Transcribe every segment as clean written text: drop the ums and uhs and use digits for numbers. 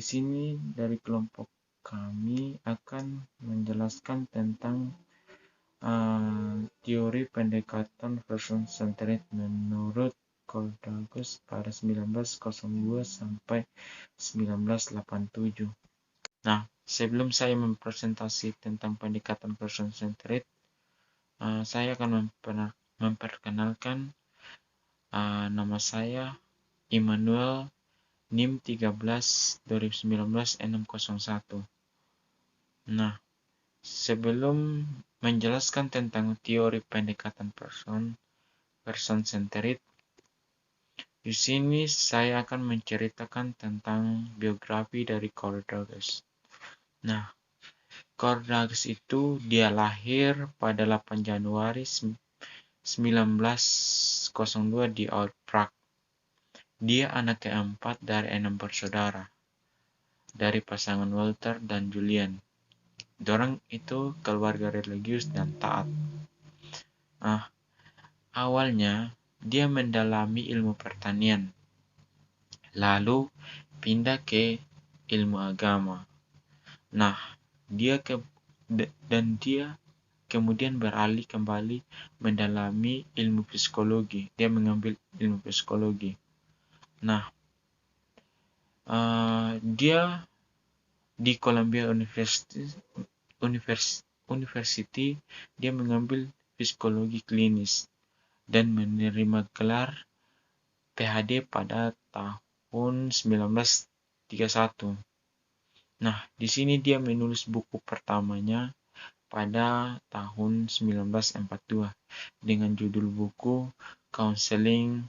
sini dari kelompok kami akan menjelaskan tentang teori pendekatan person-centered menurut Koldalgus pada 1902 sampai 1987. Nah, sebelum saya mempresentasi tentang pendekatan person-centered, saya akan memperkenalkan nama saya Immanuel, NIM 13 2019 601. Nah, sebelum menjelaskan tentang teori pendekatan person-centered, di sini saya akan menceritakan tentang biografi dari Koldalgus. Nah, Koldalgus itu dia lahir pada 8 Januari 1902 di Oud Prague. Dia anak keempat dari 6 bersaudara dari pasangan Walter dan Julian. Dorang itu keluarga religius dan taat. Awalnya dia mendalami ilmu pertanian, lalu pindah ke ilmu agama. Nah, dia kemudian beralih kembali mendalami ilmu psikologi. Dia mengambil ilmu psikologi. Nah, dia di Columbia University dia mengambil psikologi klinis dan menerima gelar PhD pada tahun 1931. Nah, di sini dia menulis buku pertamanya pada tahun 1942 dengan judul buku Counseling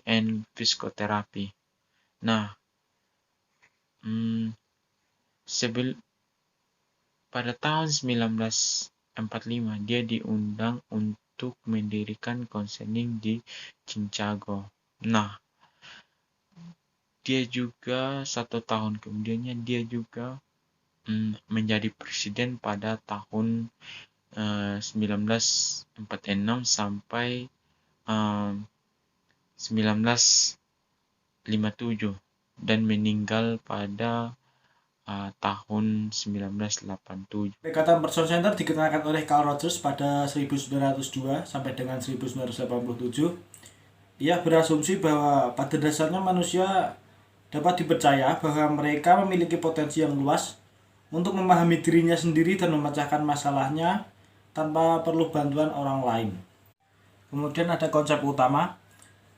and Psychotherapy. Nah, pada tahun 1945 dia diundang untuk mendirikan konseling di Chicago. Nah, dia juga 1 tahun kemudiannya dia juga menjadi presiden pada tahun 1946 sampai 1957 dan meninggal pada tahun 1987. Pendekatan person center dikenalkan oleh Carl Rogers pada 1902 sampai dengan 1987. Ia berasumsi bahwa pada dasarnya manusia dapat dipercaya bahwa mereka memiliki potensi yang luas untuk memahami dirinya sendiri dan memecahkan masalahnya tanpa perlu bantuan orang lain. Kemudian ada konsep utama,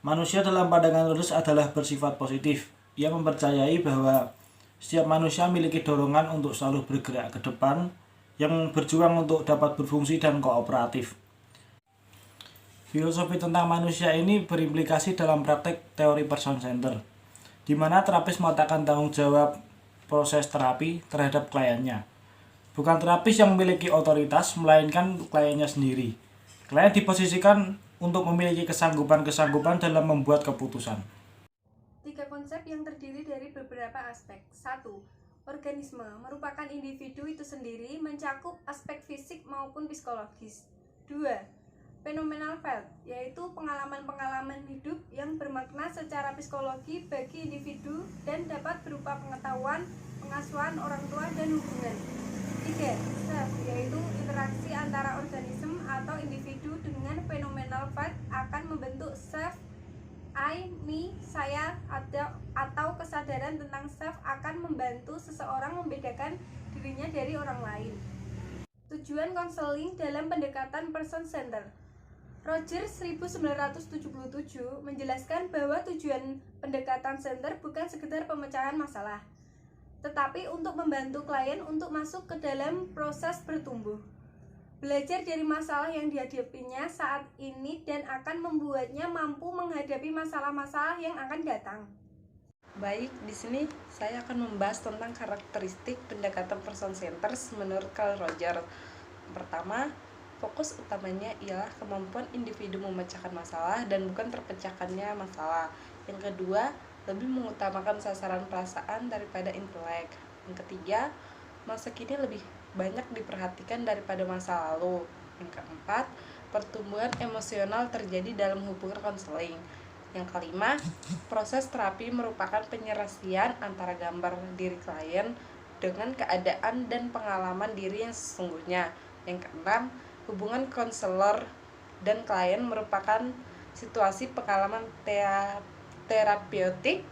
manusia dalam pandangan Rogers adalah bersifat positif. Ia mempercayai bahwa setiap manusia memiliki dorongan untuk selalu bergerak ke depan yang berjuang untuk dapat berfungsi dan kooperatif. Filosofi tentang manusia ini berimplikasi dalam praktek teori person center, di mana terapis meletakkan tanggung jawab proses terapi terhadap kliennya. Bukan terapis yang memiliki otoritas, melainkan kliennya sendiri. Klien diposisikan untuk memiliki kesanggupan dalam membuat keputusan. 3 konsep yang terdiri dari beberapa aspek. 1. Organisme merupakan individu itu sendiri, mencakup aspek fisik maupun psikologis. 2. Phenomenal felt, yaitu pengalaman-pengalaman hidup yang bermakna secara psikologi bagi individu dan dapat berupa pengetahuan, pengasuhan orang tua, dan hubungan. 3. Self, yaitu interaksi antara organisme atau individu dengan phenomenal felt akan membentuk self, I, me, saya, atau kesadaran tentang self akan membantu seseorang membedakan dirinya dari orang lain. Tujuan konseling dalam pendekatan person center. Rogers 1977 menjelaskan bahwa tujuan pendekatan center bukan sekedar pemecahan masalah, tetapi untuk membantu klien untuk masuk ke dalam proses bertumbuh, belajar dari masalah yang dihadapinya saat ini dan akan membuatnya mampu menghadapi masalah-masalah yang akan datang. Baik, di sini saya akan membahas tentang karakteristik pendekatan person centers menurut Carl Rogers. Pertama, fokus utamanya ialah kemampuan individu memecahkan masalah dan bukan terpecahkannya masalah. Yang kedua, lebih mengutamakan sasaran perasaan daripada intelek. Yang ketiga, masa kini lebih banyak diperhatikan daripada masa lalu. Yang keempat, pertumbuhan emosional terjadi dalam hubungan konseling. Yang kelima, proses terapi merupakan penyelesaian antara gambar diri klien dengan keadaan dan pengalaman diri yang sesungguhnya. Yang keenam, hubungan konselor dan klien merupakan situasi pengalaman terapeutik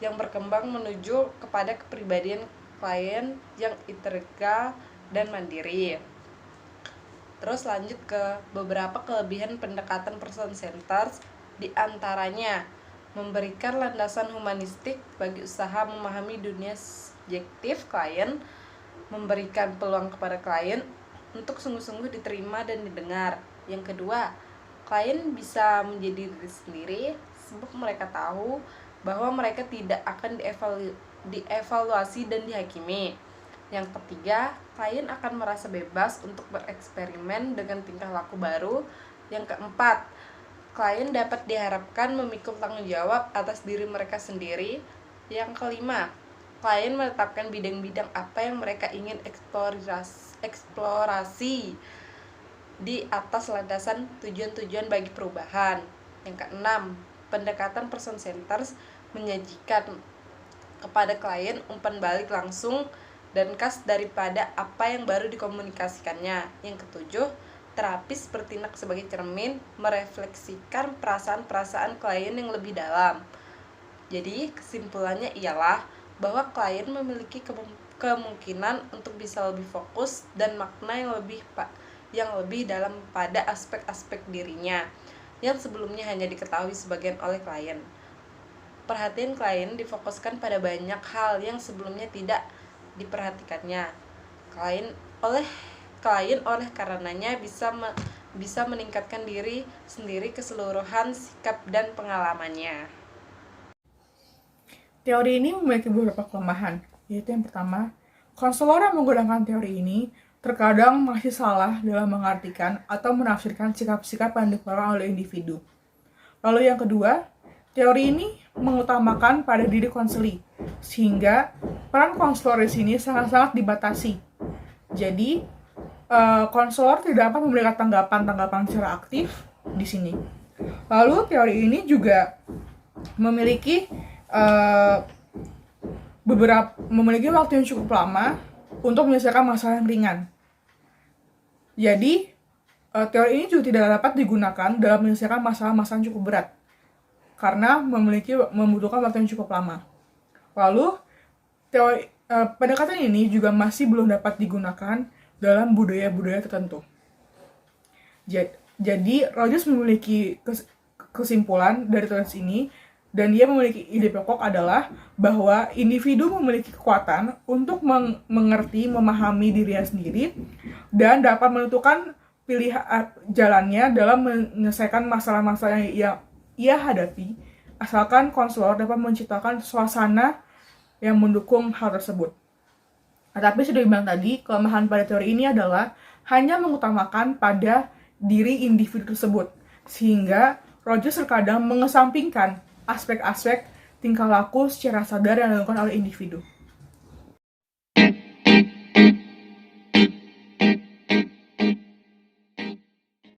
yang berkembang menuju kepada kepribadian klien yang integral dan mandiri. Terus lanjut ke beberapa kelebihan pendekatan person centered, di antaranya memberikan landasan humanistik bagi usaha memahami dunia subjektif klien, memberikan peluang kepada klien untuk sungguh-sungguh diterima dan didengar. Yang kedua, klien bisa menjadi diri sendiri sebab mereka tahu bahwa mereka tidak akan dievaluasi dan dihakimi. Yang ketiga, klien akan merasa bebas untuk bereksperimen dengan tingkah laku baru. Yang keempat, klien dapat diharapkan memikul tanggung jawab atas diri mereka sendiri. Yang kelima, klien menetapkan bidang-bidang apa yang mereka ingin eksplorasi di atas landasan tujuan-tujuan bagi perubahan. Yang keenam, pendekatan person centered menyajikan kepada klien umpan balik langsung dan khas daripada apa yang baru dikomunikasikannya. Yang ketujuh, terapis bertindak sebagai cermin, merefleksikan perasaan-perasaan klien yang lebih dalam. Jadi kesimpulannya ialah bahwa klien memiliki kemungkinan untuk bisa lebih fokus dan makna yang lebih dalam pada aspek-aspek dirinya yang sebelumnya hanya diketahui sebagian oleh klien. Perhatian klien difokuskan pada banyak hal yang sebelumnya tidak diperhatikannya. Klien oleh karenanya bisa meningkatkan diri sendiri keseluruhan sikap dan pengalamannya. Teori ini memiliki beberapa kelemahan, yaitu yang pertama, konselor yang menggunakan teori ini terkadang masih salah dalam mengartikan atau menafsirkan sikap-sikap yang dikeluarkan oleh individu. Lalu yang kedua, teori ini mengutamakan pada diri konseli, sehingga peran konselor di sini sangat-sangat dibatasi. Jadi, konselor tidak dapat memberikan tanggapan-tanggapan secara aktif di sini. Lalu teori ini juga memiliki waktu yang cukup lama untuk menyelesaikan masalah yang ringan. Jadi, teori ini juga tidak dapat digunakan dalam menyelesaikan masalah-masalah yang cukup berat, karena membutuhkan waktu yang cukup lama. Lalu, pendekatan ini juga masih belum dapat digunakan dalam budaya-budaya tertentu. Jadi, Rogers memiliki kesimpulan dari teori ini, dan dia memiliki ide pokok adalah bahwa individu memiliki kekuatan untuk mengerti, memahami dirinya sendiri, dan dapat menentukan pilihan jalannya dalam menyelesaikan masalah-masalah yang ia hadapi, asalkan konselor dapat menciptakan suasana yang mendukung hal tersebut. Tapi sudah dibilang tadi, kelemahan pada teori ini adalah hanya mengutamakan pada diri individu tersebut, sehingga Rogers terkadang mengesampingkan aspek-aspek tingkah laku secara sadar yang dilakukan oleh individu.